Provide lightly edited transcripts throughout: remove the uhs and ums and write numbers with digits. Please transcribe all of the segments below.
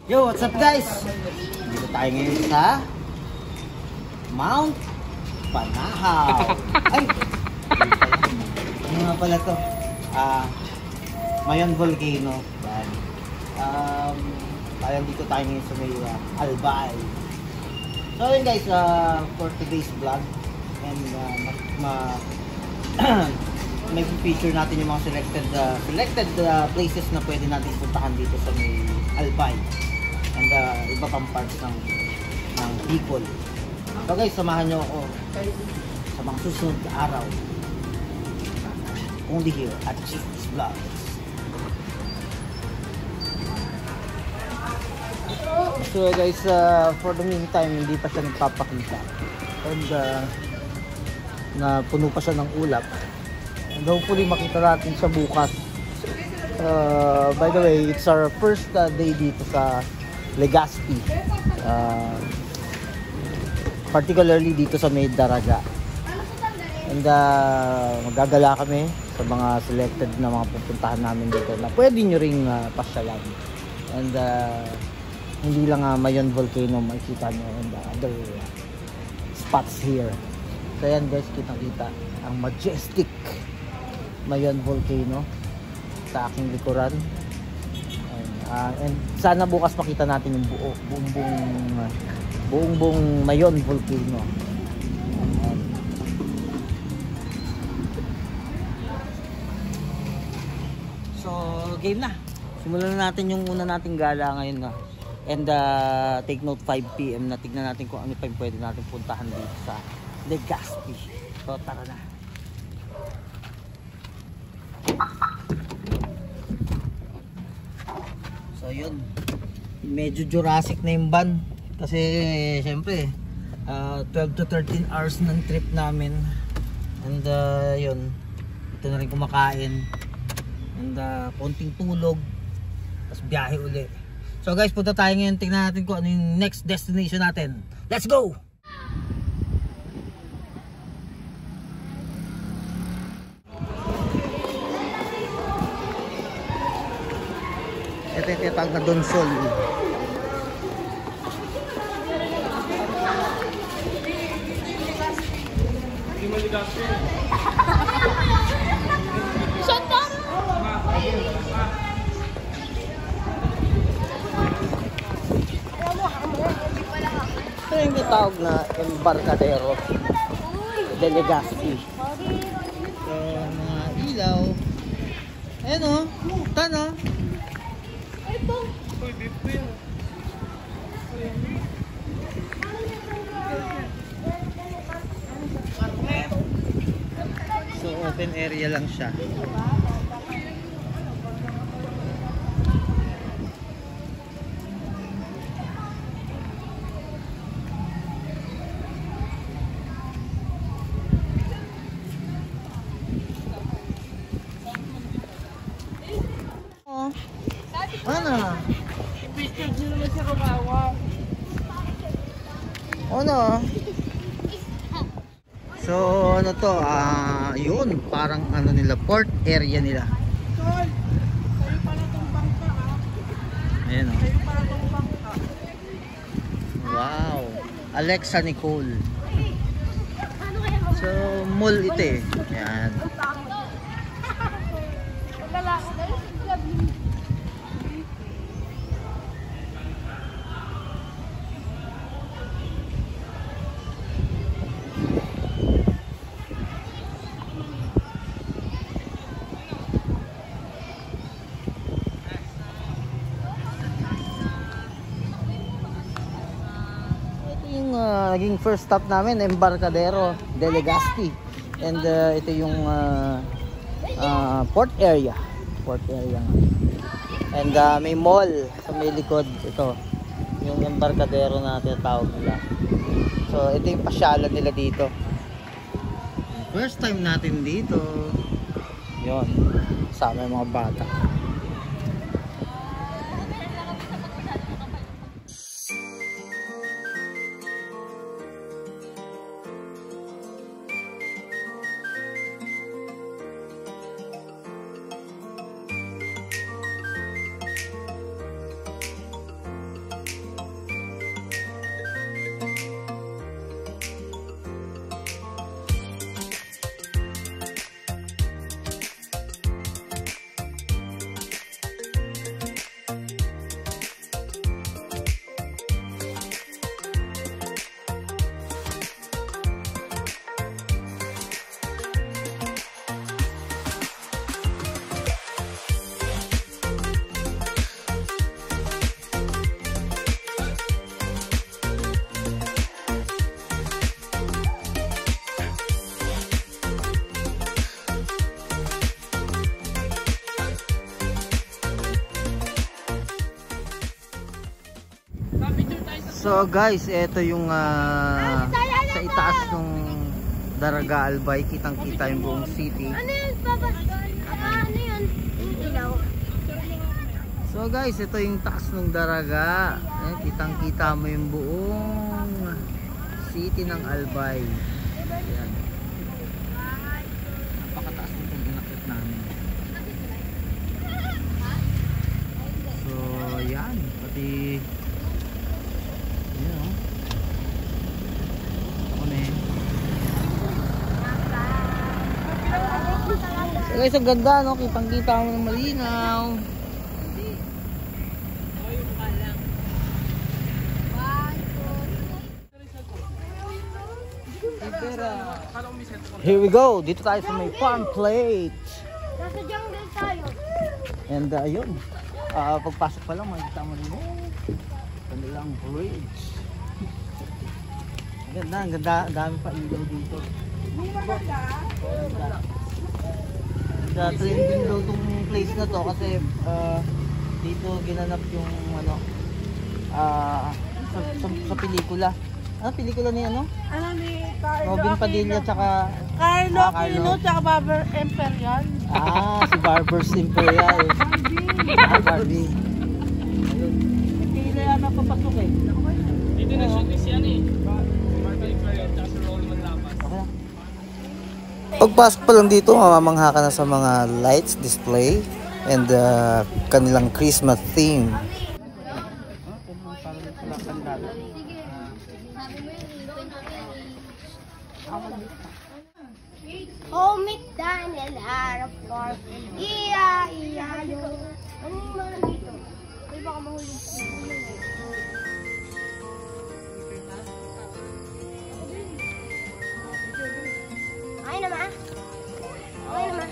Yo, what's up guys? Dito tayo ngayon sa Mount Panahaw. Ay! Ano nga pala to? Mayon Volcano. Yan. Parang dito tayo ngayon sa may Albay. So yun guys, for today's vlog and may feature natin yung mga selected places na pwede natin puntahan dito sa may Albay and iba pang parts ng Bicol. So guys, samahan nyo ako sa mga susunod na araw only here at Chick's Vlogs. So guys, for the meantime hindi pa siya nagpapakita and na puno pa siya ng ulap. And hopefully makita natin siya bukas. By the way, it's our first day dito sa Legazpi. Particularly dito sa May Daraga. And magagala kami sa mga selected na mga pupuntahan namin dito na pwede nyo ring pasyalan. And hindi lang Mayon Volcano makikita nyo and other spots here. So yan guys, kitang-kita ang majestic Mayon Volcano sa aking likuran. And sana bukas makita natin yung buong Mayon Volcano. So game na. Simulan na natin yung una nating gala ngayon na. And take note 5 PM na tignan natin kung ano pa yung pwede natin puntahan dito sa Legazpi. So tara na. So yun, medyo Jurassic na yung van kasi syempre 12 to 13 hours ng trip namin. And yun, ito na rin kumakain and konting tulog tapos biyahe uli. So guys, punta tayo ngayon, tingnan natin kung ano yung next destination natin. Let's go! Ito yung tinatawag na Donsol. Ito yung tinatawag na Embarcadero de Legazpi. So, mga ilaw. Ayan o, tan o. So open area lang siya. Ano? I-picture nyo naman si Romawa. Ano? So ano to? Yun, parang ano nila, port area nila. Sol, sa'yo pala itong bangka Ayan o. Sa'yo pala itong bangka. Wow. Alexa Nicole. So mall ito eh. Ayan. Naging first stop namin, Embarcadero de Legazpi. And ito yung port area. And may mall sa may likod. Ito yung Embarcadero na tinatawag nila. So ito yung pasyalan nila dito. First time natin dito. Yun, kasama yung mga bata. So guys, ito yung sa itaas ng Daraga Albay, kitang-kita yung buong city. Ano yun, Papa? Ano yun? Ilaw. So guys, ito yung taas ng Daraga. Kitang-kita mo yung buong city ng Albay. Ayan. Napakataas nitong inakit namin. So, yan. Pati yun, oh. Ako na eh. So guys, ang ganda, no? Kitang-kita mo ng malinaw. Here we go. Dito tayo sa may farm plate. Nasa jungle tayo. And yun. Pagpasok pa lang, makikita mo rin kanilang bridge. Ang ganda. Ang dami pa ilaw dito. Trending daw itong place na to kasi dito ginanap yung ano sa pelikula. Ano pelikula ni ano? Ano ni Carlo Robin Padilla tsaka Carlo Carlo. Aquino tsaka Barber Imperial. si Barber's Imperial. Barbie. Ayun. Hindi na yan napapasok eh. Dito na shoot ni si ano eh. Barber Imperial tsaka si Roland Lamas. Okay. Pagpasok pa lang dito, mamamangha ka na sa mga lights display and kanilang Christmas theme. Oh, McDonald, harap farm. Iya, yo. Ano yung mga dito? Ay, baka mahulog. Ay naman. Ay naman.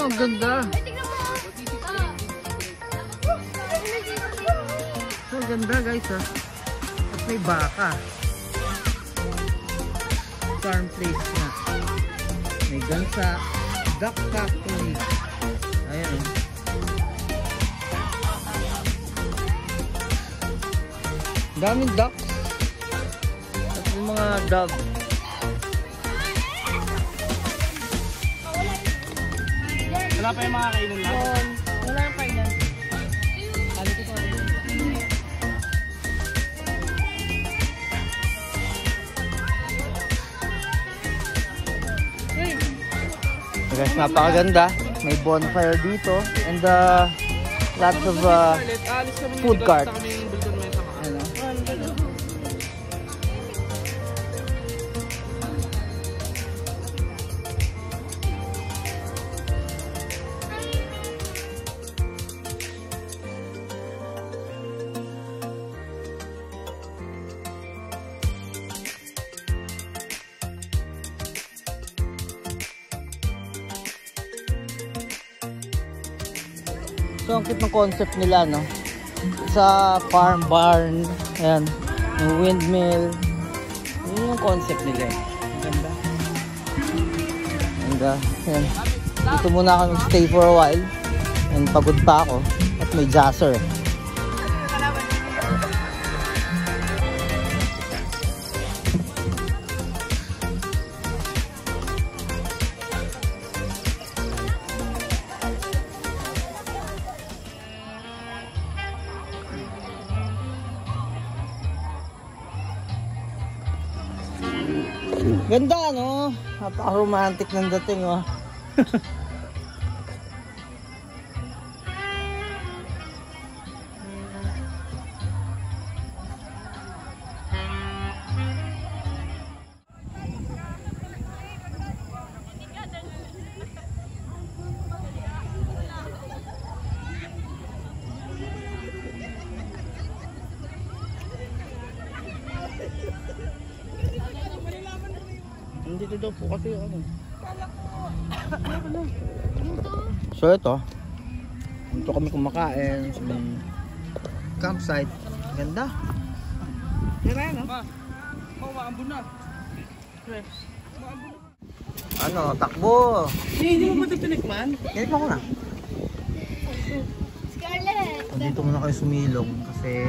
Ang ganda. Ang ganda guys ha. At may baka. Farm place na. May gansa. Duck factory. Ayan. Daming ducks. At yung mga dog. Wala pa yung mga kainan natin. Wala yung kainan. Kali ko pa rin. Guys, napakaganda. May bonfire dito and lots of food carts. Ano? So, ang cute ng concept nila, no? Sa farm barn, ayan, yung windmill. Yun yung concept nila. Ang ganda. And, ayan. Dito muna kami stay for a while. And pagod pa ako. At may jazzer. Ganda, no? Napaka-romantic ng dating, oh. Dito daw po kasi ano. So ito, dito kami kumakain sa may campsite. Ganda. Tira, no? Pa, maambun na. Crepes. Ano, takbo. Hindi mo ba ito tinikman? Ganit mo ko na. Scarlett. Dito muna kayo sumilong kasi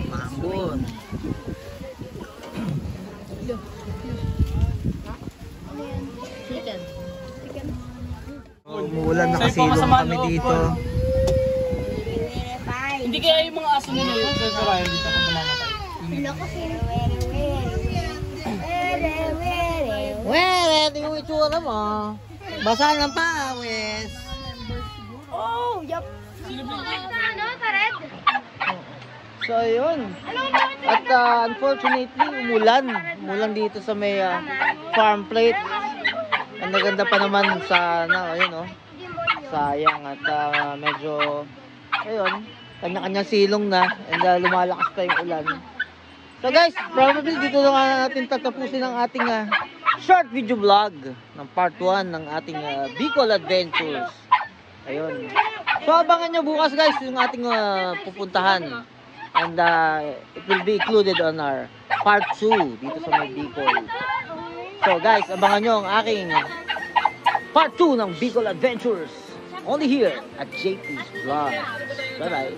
maambon. Chicken. Umuulan, Sa'yo pa nakasilong masama kami loob, dito. Paul. Hindi kaya yung mga aso nila yung sasarayan dito kung tumamatay. Sila kasi. Were. Well, yung itsura mo. Basa ng pawis. Oh, yup. Ano, Tared? So, ayun. At unfortunately, umulan. Umulan dito sa may farm plate. Ang naganda pa naman sa, ayun oh. Sayang at medyo, ayun, kanya-kanyang silong na. And lumalakas pa yung ulan. So guys, probably dito lang natin tatapusin ang ating short video vlog ng part 1 ng ating Bicol Adventures. Ayun. So abangan nyo bukas guys yung ating pupuntahan. And it will be included on our part 2 dito sa may Bicol. So guys, abangan nyo ang aking part 2 ng Bicol Adventures. Only here at JP's Vlog. Bye bye.